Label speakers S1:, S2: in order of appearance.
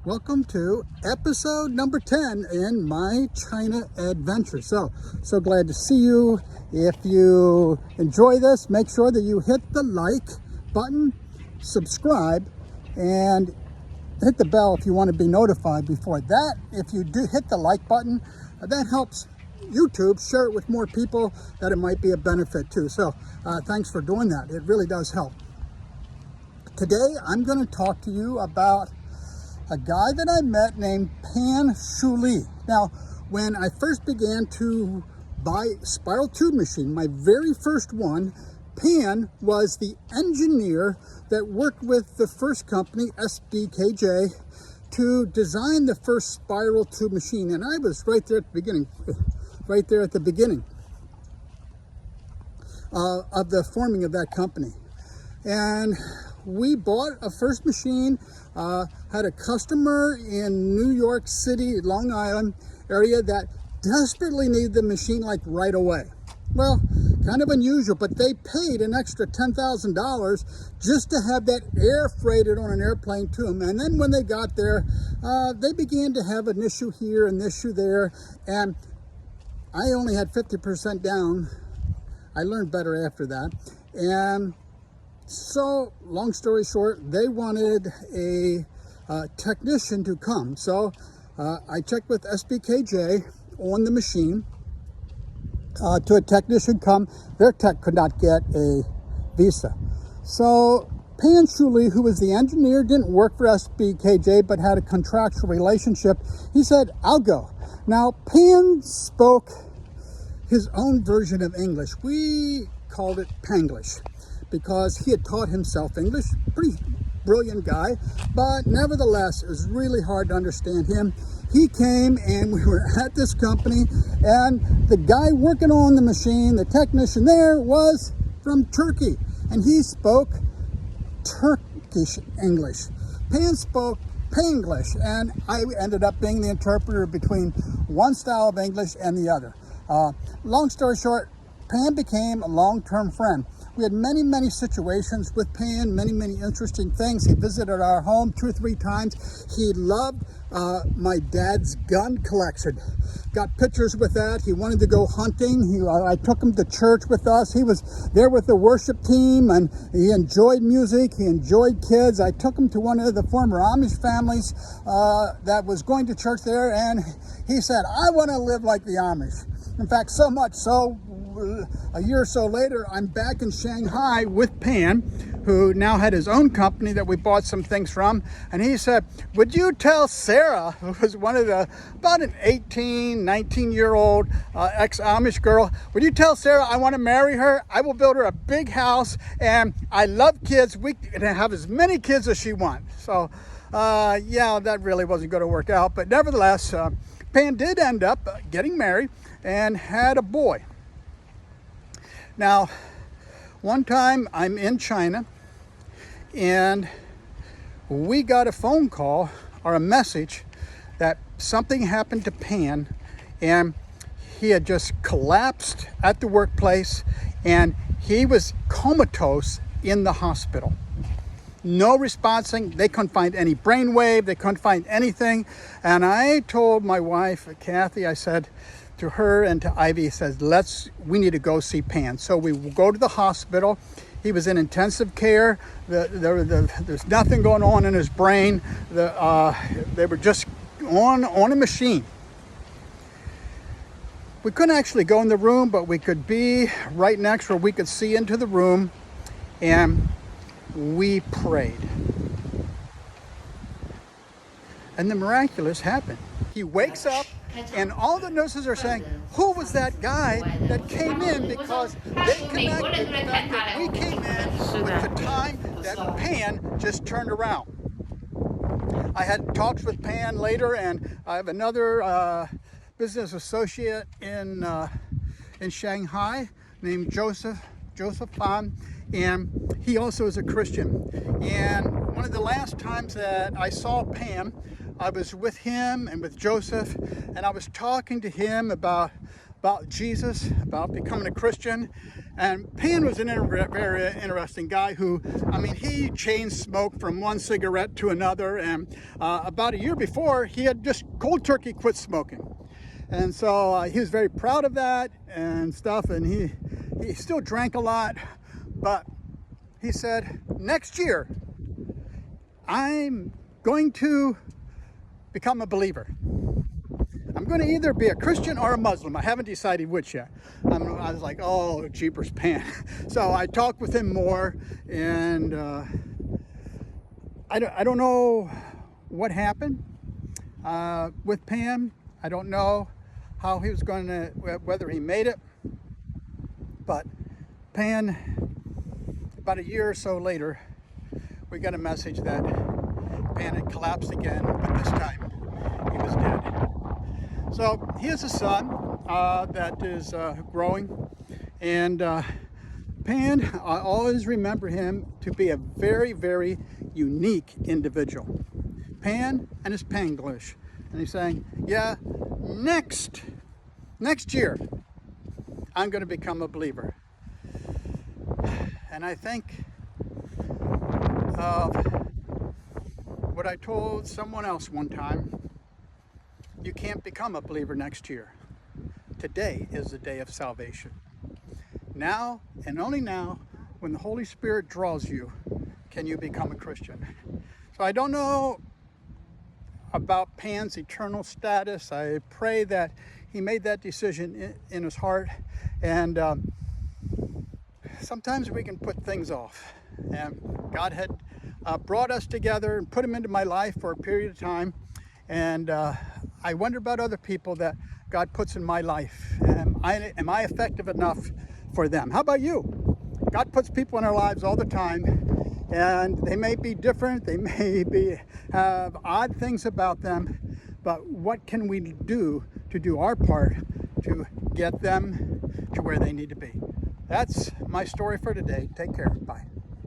S1: Welcome to episode number 10 in my China adventure. So glad to see you. If you enjoy this, make sure that you hit the like button, subscribe, and hit the bell if you want to be notified before that. If you do hit the like button, that helps YouTube share it with more people that it might be a benefit to. So thanks for doing that. It really does help. Today, I'm going to talk to you about a guy that I met named Pan Shuli. Now, when I first began to buy spiral tube machine, my very first one, Pan was the engineer that worked with the first company, SBKJ, to design the first spiral tube machine. And I was right there at the beginning, of the forming of that company. And we bought a first machine, had a customer in New York City, Long Island area that desperately needed the machine like right away. Well, kind of unusual, but they paid an extra $10,000 just to have that air freighted on an airplane to them. And then when they got there, they began to have an issue here and an issue there. And I only had 50% down. I learned better after that. And so, long story short, they wanted a technician to come. So I checked with SBKJ on the machine to a technician come. Their tech could not get a visa. So Pan Shuli, who was the engineer, didn't work for SBKJ but had a contractual relationship. He said, "I'll go." Now, Pan spoke his own version of English. We called it Panglish, because he had taught himself English. Pretty brilliant guy, but nevertheless, it was really hard to understand him. He came and we were at this company, and the guy working on the machine, the technician there, was from Turkey, and he spoke Turkish English. Pan spoke Panglish, and I ended up being the interpreter between one style of English and the other. Long story short, Pan became a long-term friend. We had many, many situations with Pan, many, many interesting things. He visited our home 2 or 3 times. He loved my dad's gun collection. Got pictures with that. He wanted to go hunting. I took him to church with us. He was there with the worship team, and he enjoyed music. He enjoyed kids. I took him to one of the former Amish families that was going to church there, and he said, "I want to live like the Amish." In fact, so much so, a year or so later, I'm back in Shanghai with Pan, who now had his own company that we bought some things from. And he said, "Would you tell Sarah," who was about an 18, 19-year-old ex-Amish girl, "would you tell Sarah I want to marry her? I will build her a big house, and I love kids. We can have as many kids as she wants." So, yeah, that really wasn't going to work out. But nevertheless, Pan did end up getting married and had a boy. Now, one time I'm in China, and we got a phone call or a message that something happened to Pan, and he had just collapsed at the workplace, and he was comatose in the hospital. No responding. They couldn't find any brainwave. They couldn't find anything. And I told my wife, Kathy, I said to her and to Ivy, says, we need to go see Pan. So we go to the hospital. He was in intensive care. There's nothing going on in his brain. They were just on a machine. We couldn't actually go in the room, but we could be right next where we could see into the room, and we prayed. And the miraculous happened. He wakes up, and all the nurses are saying, "Who was that guy that came in?" Because they connected the fact that we came in with the time that Pan just turned around. I had talks with Pan later, and I have another business associate in Shanghai named Joseph Pan, and he also is a Christian. And one of the last times that I saw Pan, I was with him and with Joseph, and I was talking to him about about Jesus, about becoming a Christian. And Pan was an very interesting guy who, I mean, he chain smoked from one cigarette to another. And about a year before, he had just cold turkey quit smoking. And so he was very proud of that and stuff. And he still drank a lot. But he said, next year, I'm going to become a believer. I'm going to either be a Christian or a Muslim. I haven't decided which yet. I was like, oh, jeepers, Pan. So I talked with him more, and I don't know what happened with Pan. I don't know how he was going to, whether he made it. But Pan, about a year or so later, we got a message that Pan had collapsed again, but this time he was dead. So he has a son that is growing, and Pan, I always remember him to be a very, very unique individual. Pan and his Panglish. And he's saying, yeah, next year, I'm going to become a believer. And I think of what I told someone else one time. You can't become a believer next year. Today is the day of salvation. Now, and only now, when the Holy Spirit draws you, can you become a Christian. So I don't know about Pan's eternal status. I pray that he made that decision in his heart. And sometimes we can put things off. And God had brought us together and put him into my life for a period of time. And I wonder about other people that God puts in my life. Am I effective enough for them? How about you? God puts people in our lives all the time, and they may be different. They may have odd things about them. But what can we do to do our part to get them to where they need to be? That's my story for today. Take care. Bye.